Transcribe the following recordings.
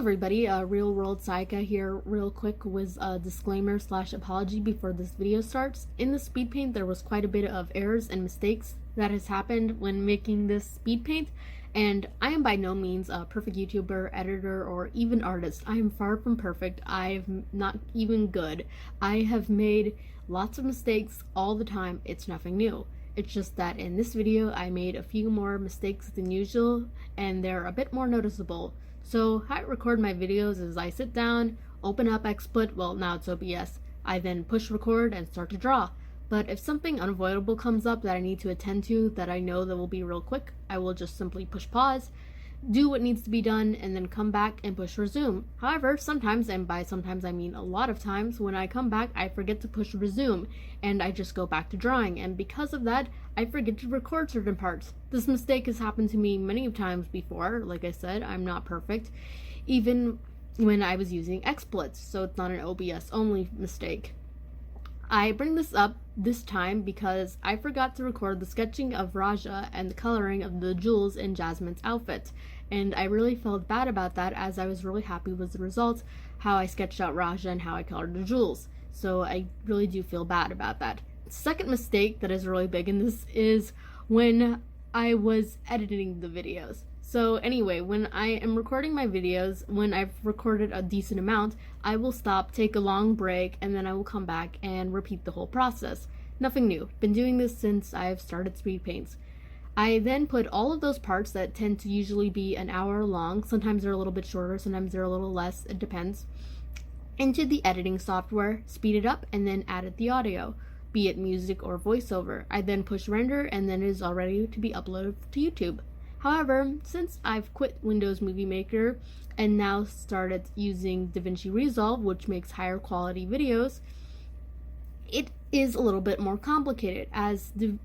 everybody, Real World Saika here real quick with a disclaimer slash apology before this video starts. In the speed paint there was quite a bit of errors and mistakes that has happened when making this speed paint, and I am by no means a perfect YouTuber, editor, or even artist. I am far from perfect. I'm not even good. I have made lots of mistakes all the time. It's nothing new. It's just that in this video I made a few more mistakes than usual and they're a bit more noticeable. So how I record my videos is I sit down, open up XSplit, well now it's OBS, I then push record and start to draw. But if something unavoidable comes up that I need to attend to that I know that will be real quick, I will just simply push pause, do what needs to be done, and then come back and push resume. However, sometimes, and by sometimes I mean a lot of times, when I come back I forget to push resume and I just go back to drawing, and because of that I forget to record certain parts. This mistake has happened to me many times before. Like I said, I'm not perfect, even when I was using XSplits, so it's not an OBS only mistake. I bring this up this time because I forgot to record the sketching of Raja and the coloring of the jewels in Jasmine's outfit, and I really felt bad about that as I was really happy with the results, how I sketched out Raja and how I colored the jewels. So I really do feel bad about that. The second mistake that is really big in this is when I was editing the videos. So anyway, when I am recording my videos, when I've recorded a decent amount, I will stop, take a long break, and then I will come back and repeat the whole process. Nothing new. Been doing this since I've started speed paints. I then put all of those parts that tend to usually be an hour long, sometimes they're a little bit shorter, sometimes they're a little less, it depends, into the editing software, speed it up, and then added the audio, be it music or voiceover. I then push render, and then it is all ready to be uploaded to YouTube. However, since I've quit Windows Movie Maker and now started using DaVinci Resolve, which makes higher quality videos, it is a little bit more complicated, as the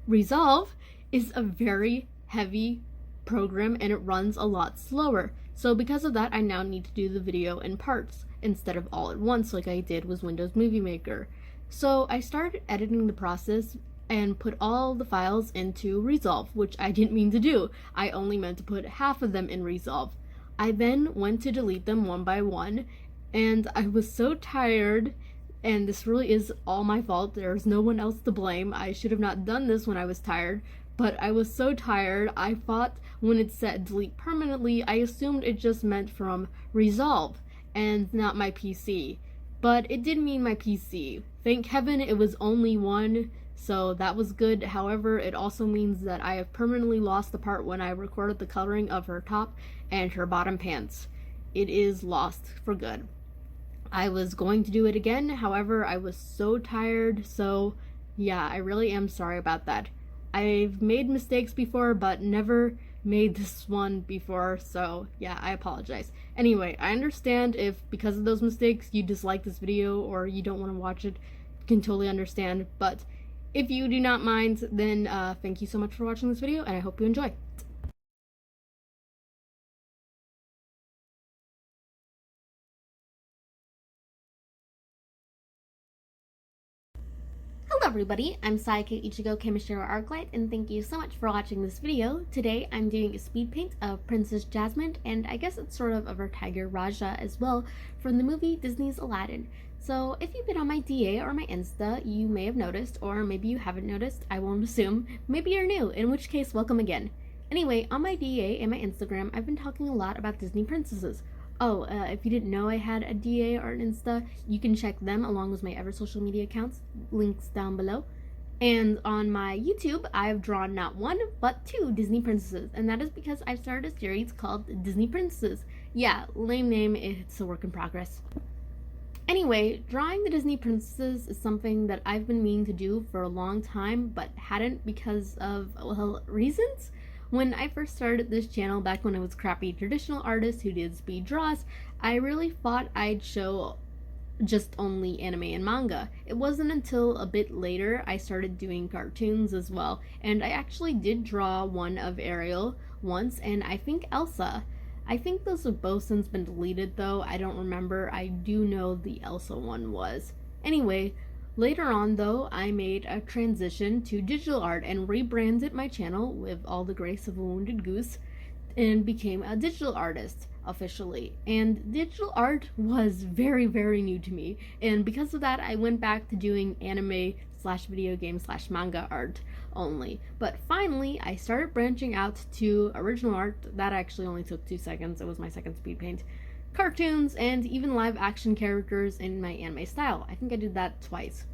Resolve is a very heavy program and it runs a lot slower. So because of that, I now need to do the video in parts instead of all at once like I did with Windows Movie Maker. So I started editing the process and put all the files into Resolve, which I didn't mean to do. I only meant to put half of them in Resolve. I then went to delete them one by one, and I was so tired, and this really is all my fault. There's no one else to blame. I should have not done this when I was tired, but I was so tired. I thought when it said delete permanently, I assumed it just meant from Resolve and not my PC. But it did mean my PC. Thank heaven it was only one, so that was good. However, it also means that I have permanently lost the part when I recorded the coloring of her top and her bottom pants. It is lost for good. I was going to do it again, however, I was so tired, so yeah, I really am sorry about that. I've made mistakes before, but never made this one before, so yeah, I apologize. Anyway, I understand if because of those mistakes you dislike this video or you don't want to watch it. Can totally understand, but if you do not mind, then thank you so much for watching this video, and I hope you enjoy. Hello everybody, I'm Saika Ichigo Kamishiro Arclight, and thank you so much for watching this video. Today I'm doing a speed paint of Princess Jasmine, and I guess it's sort of her tiger Raja as well, from the movie Disney's Aladdin. So if you've been on my DA or my Insta, you may have noticed, or maybe you haven't noticed, I won't assume. Maybe you're new, in which case welcome again. Anyway, on my DA and my Instagram, I've been talking a lot about Disney princesses. Oh, if you didn't know I had a DA or an Insta, you can check them along with my other social media accounts, links down below. And on my YouTube, I've drawn not one, but 2 Disney princesses, and that is because I've started a series called Disney Princesses. Yeah, lame name, it's a work in progress. Anyway, drawing the Disney princesses is something that I've been meaning to do for a long time, but hadn't because of, well, reasons. When I first started this channel back when I was a crappy traditional artist who did speed draws, I really thought I'd show just only anime and manga. It wasn't until a bit later I started doing cartoons as well, and I actually did draw one of Ariel once, and I think Elsa. I think those have both since been deleted though, I don't remember. I do know the Elsa one was. Anyway, later on though, I made a transition to digital art and rebranded my channel with all the grace of a wounded goose and became a digital artist officially. And digital art was very, very new to me. And because of that, I went back to doing anime slash video game slash manga art only. But finally, I started branching out to original art. That actually only took 2 seconds. It was my second speed paint. Cartoons, and even live action characters in my anime style. I think I did that twice.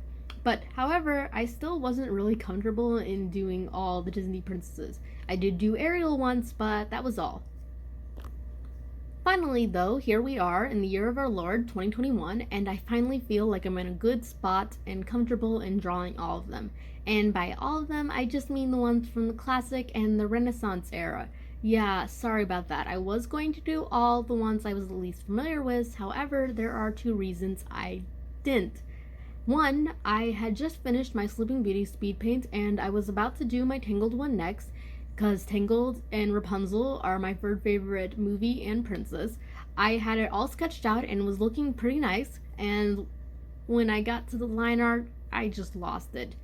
But however, I still wasn't really comfortable in doing all the Disney princesses. I did do Ariel once, but that was all. Finally, though, here we are in the year of our Lord 2021, and I finally feel like I'm in a good spot and comfortable in drawing all of them. And by all of them, I just mean the ones from the classic and the Renaissance era. Yeah, sorry about that. I was going to do all the ones I was the least familiar with, however, there are 2 reasons I didn't. One, I had just finished my Sleeping Beauty speed paint, and I was about to do my Tangled one next, because Tangled and Rapunzel are my third favorite movie and princess. I had it all sketched out and was looking pretty nice, and when I got to the line art, I just lost it.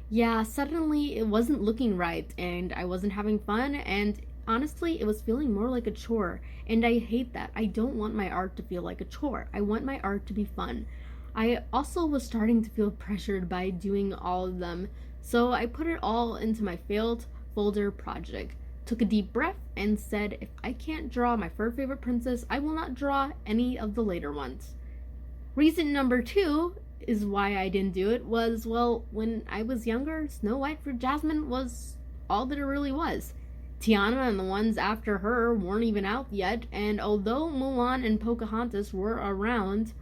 Yeah, suddenly it wasn't looking right, and I wasn't having fun, and honestly, it was feeling more like a chore, and I hate that. I don't want my art to feel like a chore. I want my art to be fun. I also was starting to feel pressured by doing all of them, so I put it all into my failed folder project, took a deep breath, and said if I can't draw my third favorite princess, I will not draw any of the later ones. Reason number 2 is why I didn't do it was, well, when I was younger, Snow White for Jasmine was all that it really was. Tiana and the ones after her weren't even out yet, and although Mulan and Pocahontas were around,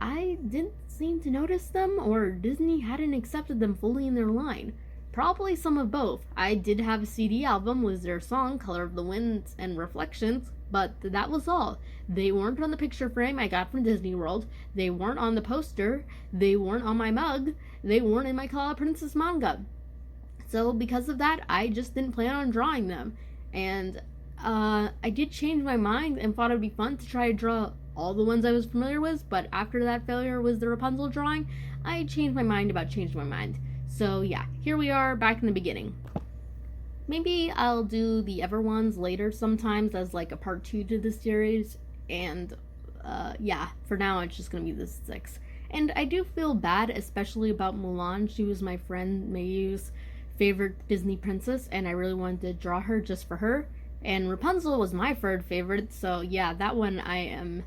I didn't seem to notice them, or Disney hadn't accepted them fully in their line. Probably some of both. I did have a CD album with their song Color of the Wind and Reflections, but that was all. They weren't on the picture frame I got from Disney World, they weren't on the poster, they weren't on my mug, they weren't in my Cloud Princess manga. So because of that, I just didn't plan on drawing them. And I did change my mind and thought it would be fun to try to draw all the ones I was familiar with, but after that failure with the Rapunzel drawing, I changed my mind about changing my mind. So yeah, here we are back in the beginning. Maybe I'll do the other ones later sometimes as like a part 2 to the series, and yeah, for now it's just gonna be the 6. And I do feel bad, especially about Mulan. She was my friend Mayu's favorite Disney princess, and I really wanted to draw her just for her. And Rapunzel was my third favorite, so yeah, that one I am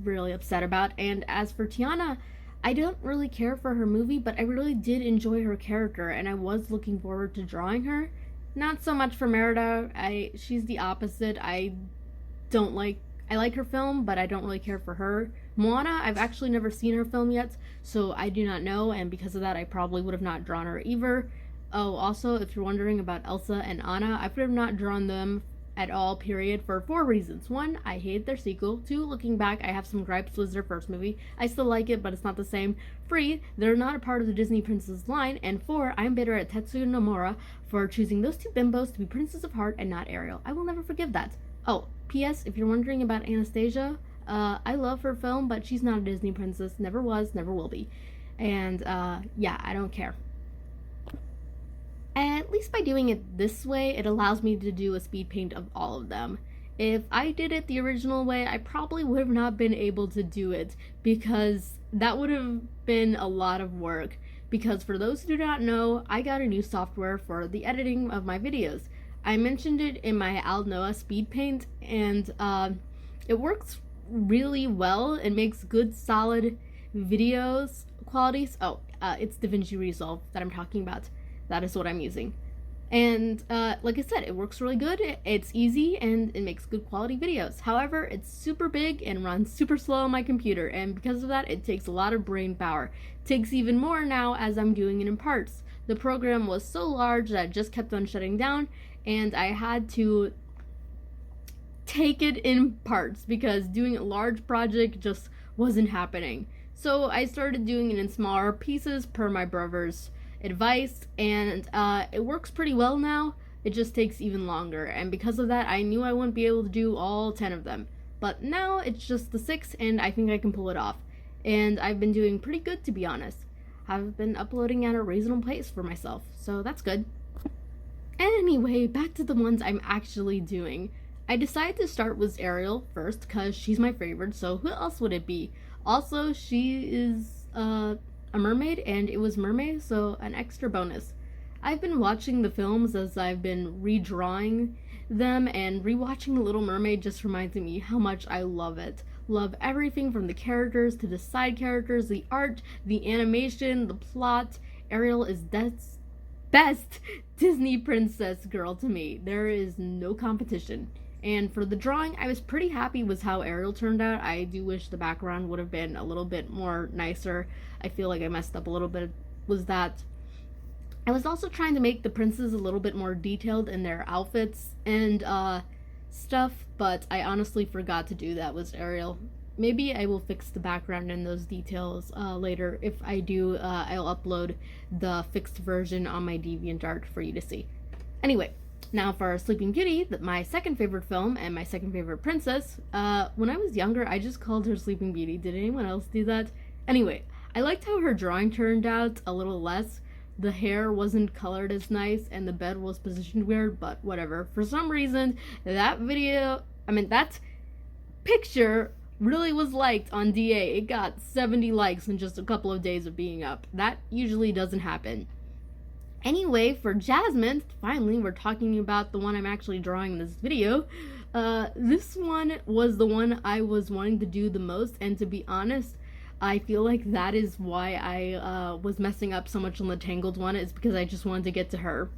really upset about. And as for Tiana, I don't really care for her movie, but I really did enjoy her character, and I was looking forward to drawing her. Not so much for Merida. She's the opposite. I like her film, but I don't really care for her. Moana, I've actually never seen her film yet, so I do not know, and because of that, I probably would have not drawn her either. Oh, also, if you're wondering about Elsa and Anna, I would have not drawn them at all, period, for 4 reasons. 1, I hate their sequel. 2, looking back, I have some gripes with their first movie. I still like it, but it's not the same. 3, they're not a part of the Disney Princess line. And 4, I'm bitter at Tetsuya Nomura for choosing those 2 bimbos to be Princess of Heart and not Ariel. I will never forgive that. Oh, P.S. if you're wondering about Anastasia, I love her film, but she's not a Disney princess. Never was, never will be. And, yeah, I don't care. At least by doing it this way, it allows me to do a speed paint of all of them. If I did it the original way, I probably would have not been able to do it, because that would have been a lot of work. Because for those who do not know, I got a new software for the editing of my videos. I mentioned it in my Alnoa speed paint, and it works really well. It makes good, solid videos qualities. Oh, it's DaVinci Resolve that I'm talking about. That is what I'm using. And like I said, it works really good, it's easy, and it makes good quality videos. However, it's super big and runs super slow on my computer, and because of that, it takes a lot of brain power. It takes even more now as I'm doing it in parts. The program was so large that it just kept on shutting down, and I had to take it in parts because doing a large project just wasn't happening. So I started doing it in smaller pieces per my brother's advice, and it works pretty well now. It just takes even longer, and because of that, I knew I wouldn't be able to do all 10 of them. But now it's just the 6, and I think I can pull it off. And I've been doing pretty good, to be honest. I've been uploading at a reasonable pace for myself, so that's good. Anyway, back to the ones I'm actually doing. I decided to start with Ariel first because she's my favorite, so who else would it be? Also, she is a mermaid, and it was mermaid, so an extra bonus. I've been watching the films as I've been redrawing them, and rewatching The Little Mermaid just reminds me how much I love it. Love everything from the characters to the side characters, the art, the animation, the plot. Ariel is best Disney princess girl to me. There is no competition. And for the drawing, I was pretty happy with how Ariel turned out. I do wish the background would have been a little bit more nicer. I feel like I messed up a little bit with that. I was also trying to make the princes a little bit more detailed in their outfits and stuff, but I honestly forgot to do that with Ariel. Maybe I will fix the background and those details later. If I do, I'll upload the fixed version on my DeviantArt for you to see. Anyway, now for Sleeping Beauty, my second favorite film and my second favorite princess. When I was younger, I just called her Sleeping Beauty. Did anyone else do that? Anyway, I liked how her drawing turned out a little less. The hair wasn't colored as nice and the bed was positioned weird, but whatever. For some reason, that picture really was liked on DA. It got 70 likes in just a couple of days of being up. That usually doesn't happen. Anyway, for Jasmine, finally, we're talking about the one I'm actually drawing in this video. This one was the one I was wanting to do the most, and to be honest, I feel like that is why I was messing up so much on the Tangled one, is because I just wanted to get to her.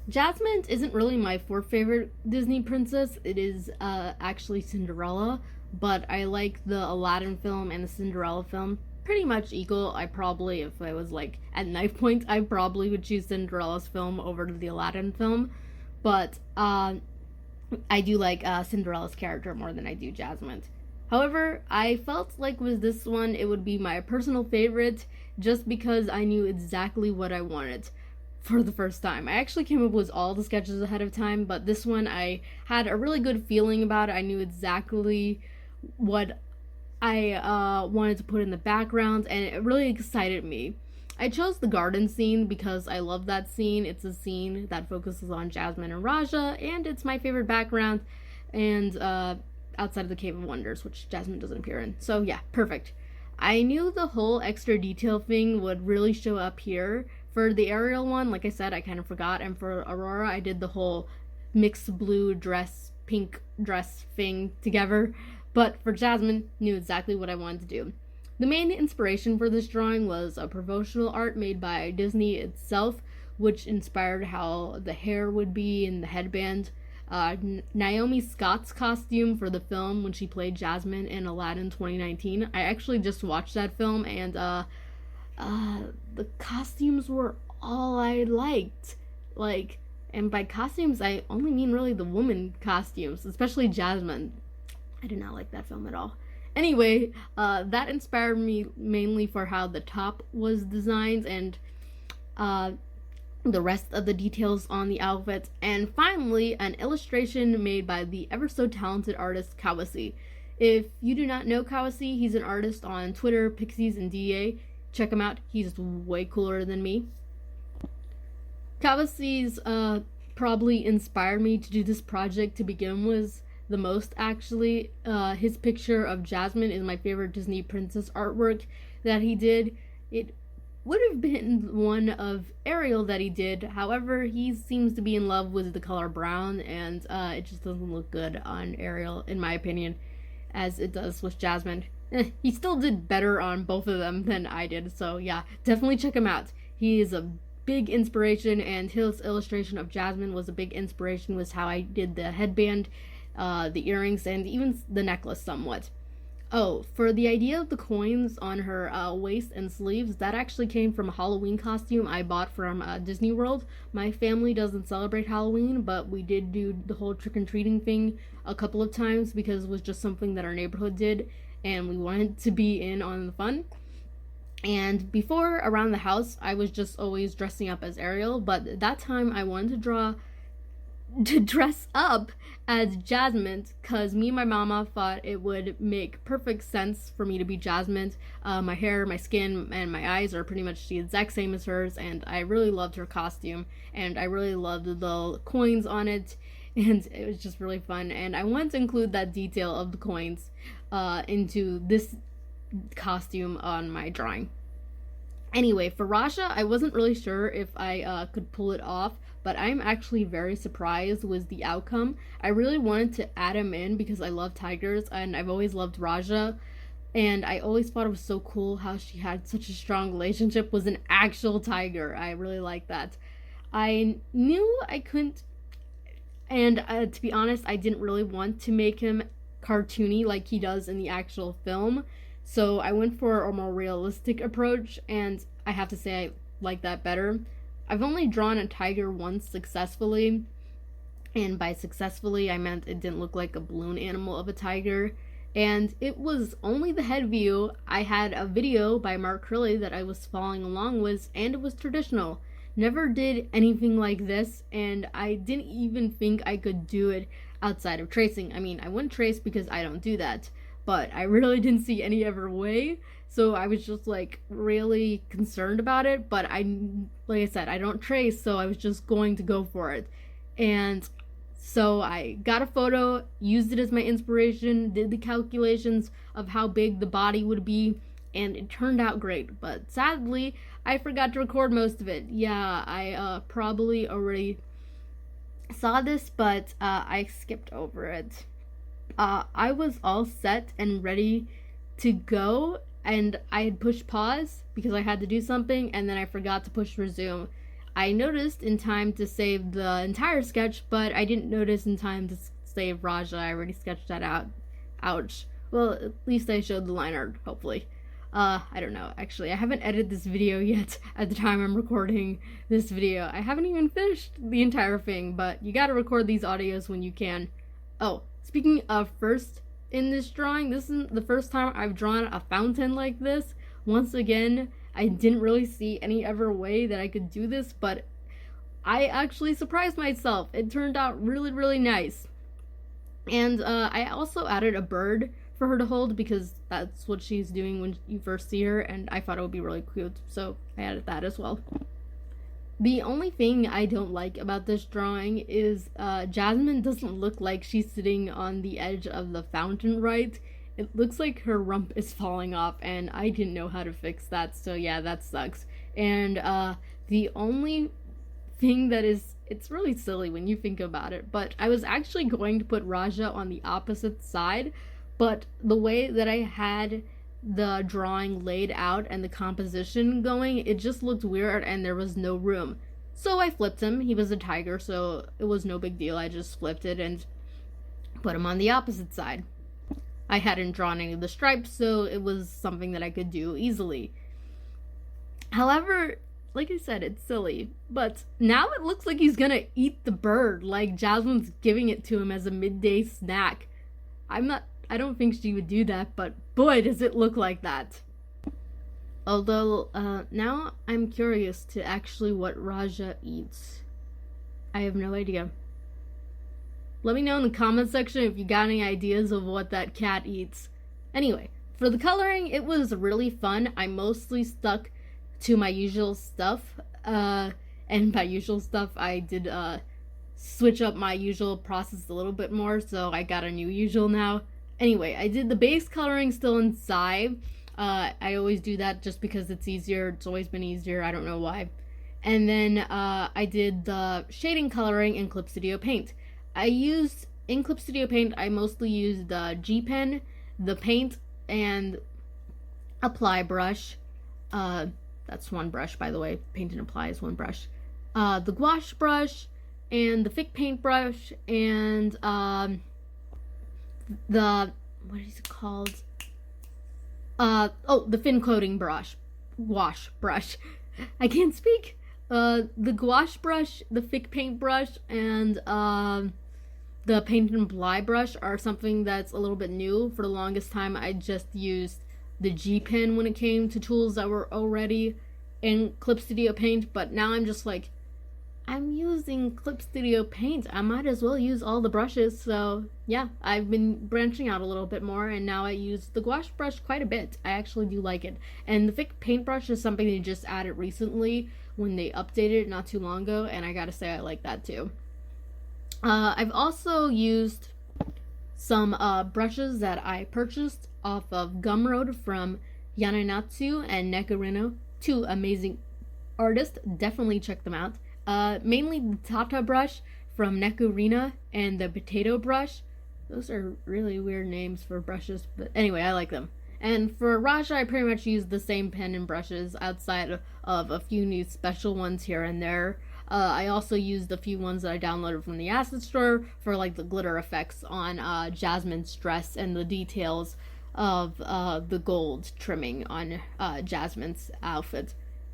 Jasmine isn't really my fourth favorite Disney princess. It is actually Cinderella, but I like the Aladdin film and the Cinderella film pretty much equal. I probably, if I was like at knife point, I probably would choose Cinderella's film over to the Aladdin film, but I do like Cinderella's character more than I do Jasmine. However, I felt like with this one, it would be my personal favorite just because I knew exactly what I wanted for the first time. I actually came up with all the sketches ahead of time, but this one I had a really good feeling about it. I knew exactly what I wanted to put in the background, and it really excited me. I chose the garden scene because I love that scene. It's a scene that focuses on Jasmine and Raja, and it's my favorite background, and outside of the Cave of Wonders, which Jasmine doesn't appear in. So yeah, perfect. I knew the whole extra detail thing would really show up here. For the Ariel one, like I said, I kind of forgot, and for Aurora, I did the whole mixed blue dress, pink dress thing together. But for Jasmine, knew exactly what I wanted to do. The main inspiration for this drawing was a promotional art made by Disney itself, which inspired how the hair would be and the headband. Naomi Scott's costume for the film when she played Jasmine in Aladdin 2019. I actually just watched that film, and the costumes were all I liked. And by costumes, I only mean really the woman costumes, especially Jasmine. I did not like that film at all. Anyway, that inspired me mainly for how the top was designed and the rest of the details on the outfits. And finally, an illustration made by the ever so talented artist Kawasi. If you do not know Kawasi, he's an artist on Twitter, Pixies, and DA. Check him out. He's way cooler than me. Kawasi's probably inspired me to do this project to begin with the most, actually. His picture of Jasmine is my favorite Disney princess artwork that he did. It would have been one of Ariel that he did. However, he seems to be in love with the color brown, and it just doesn't look good on Ariel, in my opinion, as it does with Jasmine. He still did better on both of them than I did, so yeah, definitely check him out. He is a big inspiration, and his illustration of Jasmine was a big inspiration with how I did the headband, the earrings, and even the necklace somewhat. Oh, for the idea of the coins on her waist and sleeves, that actually came from a Halloween costume I bought from Disney World. My family doesn't celebrate Halloween, but we did do the whole trick-or-treating thing a couple of times because it was just something that our neighborhood did, and we wanted to be in on the fun. And before, around the house, I was just always dressing up as Ariel, but that time I wanted to dress up as Jasmine because me and my mama thought it would make perfect sense for me to be Jasmine. My hair, my skin, and my eyes are pretty much the exact same as hers, and I really loved her costume, and I really loved the coins on it, and it was just really fun. And I wanted to include that detail of the coins into this costume on my drawing. Anyway, for Raja, I wasn't really sure if I could pull it off, but I'm actually very surprised with the outcome. I really wanted to add him in because I love tigers, and I've always loved Raja, and I always thought it was so cool how she had such a strong relationship with an actual tiger. I really like that. I knew I couldn't, and to be honest, I didn't really want to make him cartoony like he does in the actual film. So I went for a more realistic approach, and I have to say I like that better. I've only drawn a tiger once successfully, and by successfully I meant it didn't look like a balloon animal of a tiger, and it was only the head view. I had a video by Mark Curley that I was following along with, and it was traditional. Never did anything like this, and I didn't even think I could do it outside of tracing. I mean, I wouldn't trace because I don't do that, but I really didn't see any other way, so I was just like really concerned about it. But like I said, I don't trace, so I was just going to go for it. And so I got a photo, used it as my inspiration, did the calculations of how big the body would be, and it turned out great. But sadly, I forgot to record most of it. Yeah, I probably already saw this, but I skipped over it. I was all set and ready to go, and I had pushed pause because I had to do something, and then I forgot to push resume. I noticed in time to save the entire sketch, but I didn't notice in time to save Raja. I already sketched that out. Ouch. Well, at least I showed the line art, hopefully. I don't know, actually. I haven't edited this video yet at the time I'm recording this video. I haven't even finished the entire thing, but you gotta record these audios when you can. Oh, speaking of first in this drawing, this isn't the first time I've drawn a fountain like this. Once again, I didn't really see any other way that I could do this, but I actually surprised myself. It turned out really, really nice. And I also added a bird for her to hold because that's what she's doing when you first see her, and I thought it would be really cute, so I added that as well. The only thing I don't like about this drawing is Jasmine doesn't look like she's sitting on the edge of the fountain right. It looks like her rump is falling off, and I didn't know how to fix that, so yeah, that sucks. And the only thing that is, it's really silly when you think about it, but I was actually going to put Raja on the opposite side, but the way that I had the drawing laid out and the composition going, it just looked weird and there was no room. So I flipped him. He was a tiger, so it was no big deal. I just flipped it and put him on the opposite side. I hadn't drawn any of the stripes, so it was something that I could do easily. However, like I said, it's silly, but now it looks like he's gonna eat the bird, like Jasmine's giving it to him as a midday snack. I don't think she would do that, but boy, does it look like that. Although, now I'm curious to actually what Raja eats. I have no idea. Let me know in the comment section if you got any ideas of what that cat eats. Anyway, for the coloring, it was really fun. I mostly stuck to my usual stuff, and by usual stuff, I did, switch up my usual process a little bit more, so I got a new usual now. Anyway, I did the base coloring still inside. I always do that just because it's easier. It's always been easier. I don't know why. And then I did the shading coloring in Clip Studio Paint. In Clip Studio Paint, I mostly used the G pen, the paint, and apply brush. That's one brush, by the way. Paint and apply is one brush. The gouache brush, and the thick paint brush, and the, what is it called? The thin coating brush. Gouache brush. I can't speak. The gouache brush, the thick paint brush, and the paint and apply brush are something that's a little bit new. For the longest time, I just used the G pen when it came to tools that were already in Clip Studio Paint, but now I'm just like, I'm using Clip Studio Paint, I might as well use all the brushes. So yeah, I've been branching out a little bit more, and now I use the gouache brush quite a bit. I actually do like it. And the thick paintbrush is something they just added recently when they updated it not too long ago, and I gotta say I like that too. I've also used some brushes that I purchased off of Gumroad from Yananatsu and Nekarino, two amazing artists. Definitely check them out. Mainly the Tata brush from Nekarina and the potato brush. Those are really weird names for brushes, but anyway, I like them. And for Raja, I pretty much use the same pen and brushes outside of a few new special ones here and there. I also used a few ones that I downloaded from the Asset Store for like the glitter effects on Jasmine's dress and the details of the gold trimming on Jasmine's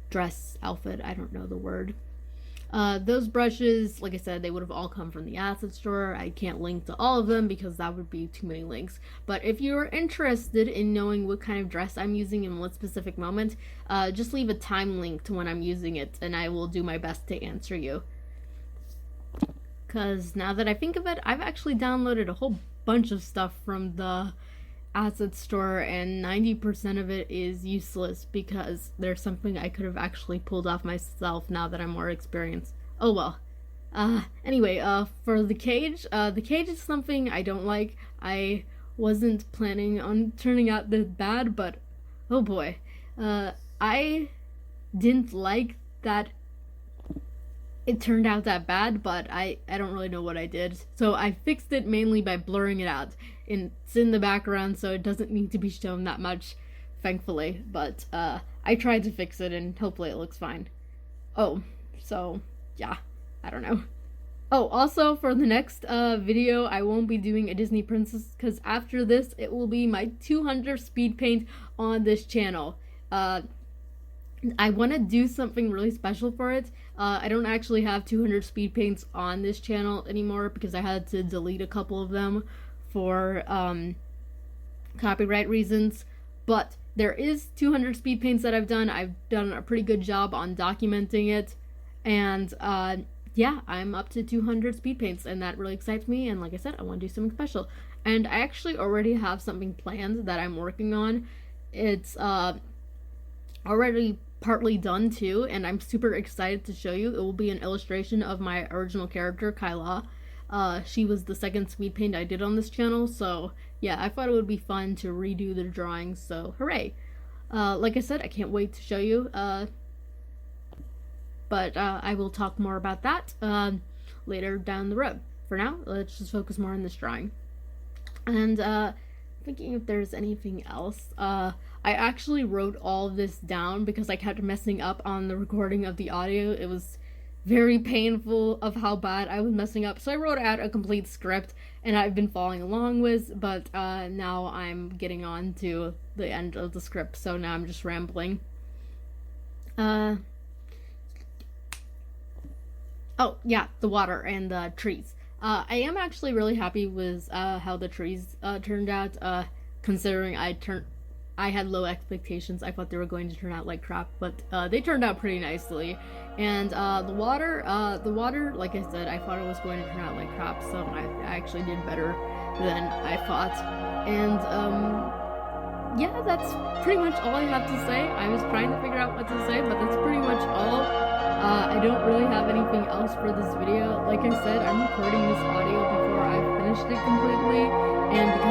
dress outfit, I don't know the word. Those brushes, like I said, they would have all come from the Asset Store. I can't link to all of them because that would be too many links. But if you're interested in knowing what kind of dress I'm using in what specific moment, just leave a time link to when I'm using it, and I will do my best to answer you. Because now that I think of it, I've actually downloaded a whole bunch of stuff from the Asset Store, and 90% of it is useless because there's something I could have actually pulled off myself now that I'm more experienced. Oh well. Anyway, for the cage is something I don't like. I wasn't planning on turning out this bad, but oh boy. I didn't like that it turned out that bad, but I don't really know what I did. So I fixed it mainly by blurring it out. It's in the background, so it doesn't need to be shown that much, thankfully. But I tried to fix it, and hopefully it looks fine. Oh, so yeah, I don't know. Oh, also for the next video, I won't be doing a Disney princess, because after this, it will be my 200 speed paint on this channel. I want to do something really special for it. I don't actually have 200 speed paints on this channel anymore because I had to delete a couple of them for copyright reasons. But there is 200 speed paints that I've done. I've done a pretty good job on documenting it. And yeah, I'm up to 200 speed paints, and that really excites me. And like I said, I want to do something special. And I actually already have something planned that I'm working on. It's already partly done too, and I'm super excited to show you. It will be an illustration of my original character, Kyla. She was the second speed paint I did on this channel, so yeah, I thought it would be fun to redo the drawings, so hooray. Like I said, I can't wait to show you, but I will talk more about that later down the road. For now, let's just focus more on this drawing. And thinking if there's anything else, I actually wrote all of this down because I kept messing up on the recording of the audio. It was very painful of how bad I was messing up. So I wrote out a complete script, and I've been following along with, but now I'm getting on to the end of the script, so now I'm just rambling. Oh yeah, the water and the trees. I am actually really happy with how the trees turned out, considering I had low expectations. I thought they were going to turn out like crap, but they turned out pretty nicely. And the water, like I said, I thought it was going to turn out like crap, so I actually did better than I thought. And yeah, that's pretty much all I have to say. I was trying to figure out what to say, but that's pretty much all. I don't really have anything else for this video. Like I said, I'm recording this audio before I finished it completely, and because